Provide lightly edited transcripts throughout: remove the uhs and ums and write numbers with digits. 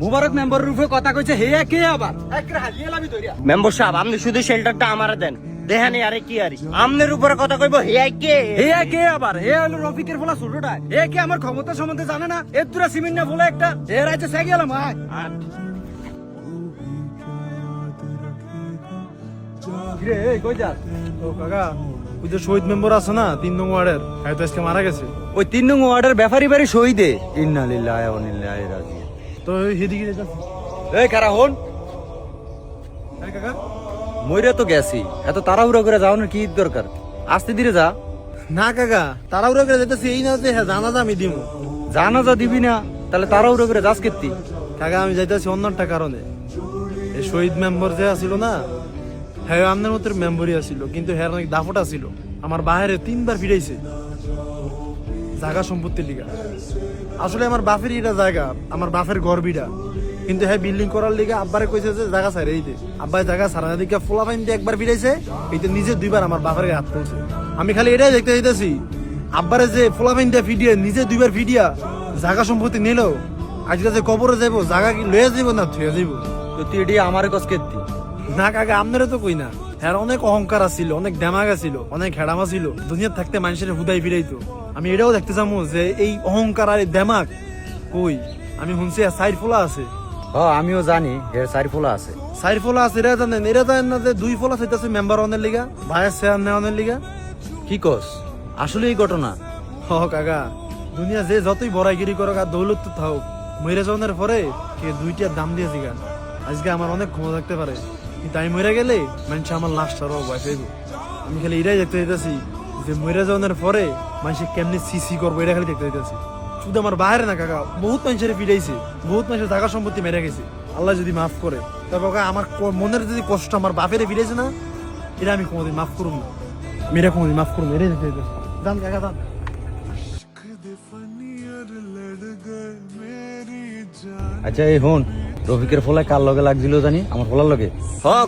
মুবারক member রূপে কথা কইছে হে কে আবার একরে হালিয়ে লাবি ধরিয়া মেম্বার সাহেব আপনি শুধু শেল্টারটা আমারে দেন দেখেন আরে কি আরি আমনের উপরে কথা কইবো হে কে আবার হে হলো রফিকের বলা ছোটটা হে কি আমার ক্ষমতা সম্বন্ধে জানে না এর তুরা সিমেন্ট না বলে একটা হে রাইতে সাইকে গেলাম রে এই কই যা ও কাকা ওই যে শহীদ মেম্বার আছে না 3 নং ওয়ার্ডের হয়তো আজকে মারা গেছে। ওই 3 নং ওয়ার্ডের ব্যাপারী বাড়ি শহীদে ইন্না লিল্লাহি ওয়া ইন্না ইলাইহি রাজিউন তো হেদিকে যাচ্ছে। এই কারা হন এই কাকা মইরা তো গেছি এত তাড়াহুড়া করে যাওয়ার কি দরকার আস্তে ধীরে যা না কাকা তাড়াহুড়ো করে যেতেছি এই না যে হ্যাঁ জানাজা আমি দিমু। জানাজা দিবি না তাহলে তাড়াহুড়া করে যাস কেতি কাকা আমি যাইতেছি অন্য একটা কারণে এই শহীদ মেম্বার যে আছিল না হ্যাঁ আপনার মতো মেম্বারই আছিল কিন্তু হ্যাঁ অনেক দাফটা ছিল আমার বাইরে 3 বার ফিরাইছে জায়গা সম্পত্তির লিগা। আসলে আমার বাপের এটা জায়গা আমার বাপের ঘর বিড়া কিন্তু হ্যাঁ বিল্ডিং করার লিগা আব্বারে কইছে যে জায়গা ছাড়ে এইতে আব্বাই জায়গা ছাড়া দিকে ফোলা ফাইন দিয়ে একবার ফিরাইছে এইতে নিজে 2 বার আমার বাপের গায়ে হাত তুলছে। আমি খালি এটাই দেখতে চাইতেছি আব্বারে যে ফোলা ফাইন দিয়ে ফিডিয়ে নিজে 2 বার ফিডিয়া জায়গা সম্পত্তি নিল আজকে যে কবরে যাইবো জায়গা কি লয়ে যাইবো না থুয়ে যাইবো। তো তুই এটি আমার কাছ কেতি না কাকা আপনারও তো কই না হ্যাঁ অনেক অহংকার আছিল অনেক দেমাগা ছিল অনেক হেডামা ছিল দুনিয়া থাকতে মানুষের হুদাই ফিরাইতো। আমি এটাও দেখতে চামু যে এই অহংকার আর এই দেমাগ কই আমি শুনছি সাইড ফোলা আছে। আমিও জানি এর চারি ফোলা আছে সাইড ফোলা আছে এরা জানেন না যে 2 ফোলা চাইতেছে মেম্বার অনের লিগা ভাইস চেয়ার নেওয়ানের লিগা। কি কস আসলে এই ঘটনা কাকা দুনিয়া যে যতই বড়াইগিরি করো আর দৌলত তো থাকুক মরে যাওয়ার পরে কে 2টার দাম দিয়ে জিগা আজকে আমার অনেক ক্ষমতা থাকতে পারে কিন্তু আমি মরে গেলে মানুষ আমার লাশটারও ভয় পাইব। আমি খালি এটাই দেখতে চাইতেছি যে মরে যাওয়ার পরে মানুষ কেমনি সিসি করবো এটা খালি দেখতে চাইতেছি। শুধু আমার বাইরে না কাকা বহুত মানুষের ফিরাইছে বহুত মানুষের জায়গা সম্পত্তি মেরে গেছে আল্লাহ যদি মাফ করে তবে আমার মনের যদি কষ্ট আমার বাপেরে ফিরেছে না এটা আমি কোনোদিন মাফ করুম না মেরে কোনোদিন মাফ করুম এটাই দেখতে চাইতেছি। জান কাকা জান আচ্ছা এই হন রফিকের ফোলা কার লগে লাগছিল জানি আমার ফোলার লগে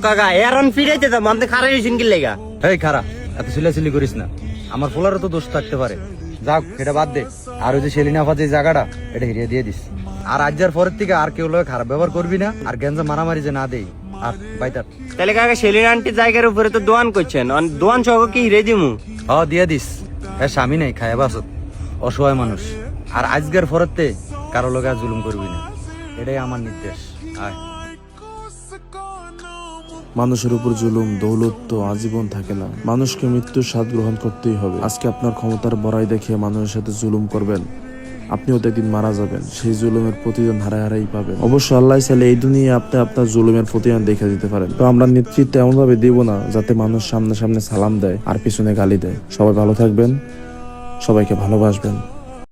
কাকা এরন ফিরাইতে যাম আমতে খারাই হইছেন কি লাগা এই খারা এত সিলাসিলি করিস না আমার ফোলারও তো দোষ থাকতে পারে যাক এটা বাদ দে আর ওই যে সেলিনা ফাজে জায়গাটা এটা হিরিয়ে দিয়ে দিস আর আজ যার পরের থেকে আর কেউ লগে খারাপ ব্যবহার করবি না আর গেঞ্জা মারামারি যে না দেই আর বাইতার তাহলে কাকা সেলিনা আন্টির জায়গার উপরে তো দোয়ান করছেন দোয়ান সহ কি হিরে দিমু দিয়ে দিস হ্যাঁ স্বামী নেই খায় বাসত অসহায় মানুষ আর আজকের পরেতে কারো লগে আর জুলুম করবি না এটাই আমার নির্দেশ আয় মানুষের উপর জুলুম দৌলত তো আজীবন থাকে না মানুষকে মৃত্যুর স্বাদ গ্রহণ করতেই হবে। আজকে আপনার ক্ষমতার বড়াই দেখিয়ে মানুষের সাথে জুলুম করবেন আপনিও তো একদিন মারা যাবেন সেই জুলুমের প্রতিদান হারাই পাবেন। অবশ্য আল্লাহ চাইলে এই দুনিয়ায় আপনি আপনার জুলুমের প্রতিদান দেখে দিতে পারেন। তো আমরা নেতৃত্ব এমন ভাবে দিব না যাতে মানুষ সামনে সামনে সালাম দেয় আর পিছনে গালি দেয়। সবাই ভালো থাকবেন সবাইকে ভালোবাসবেন।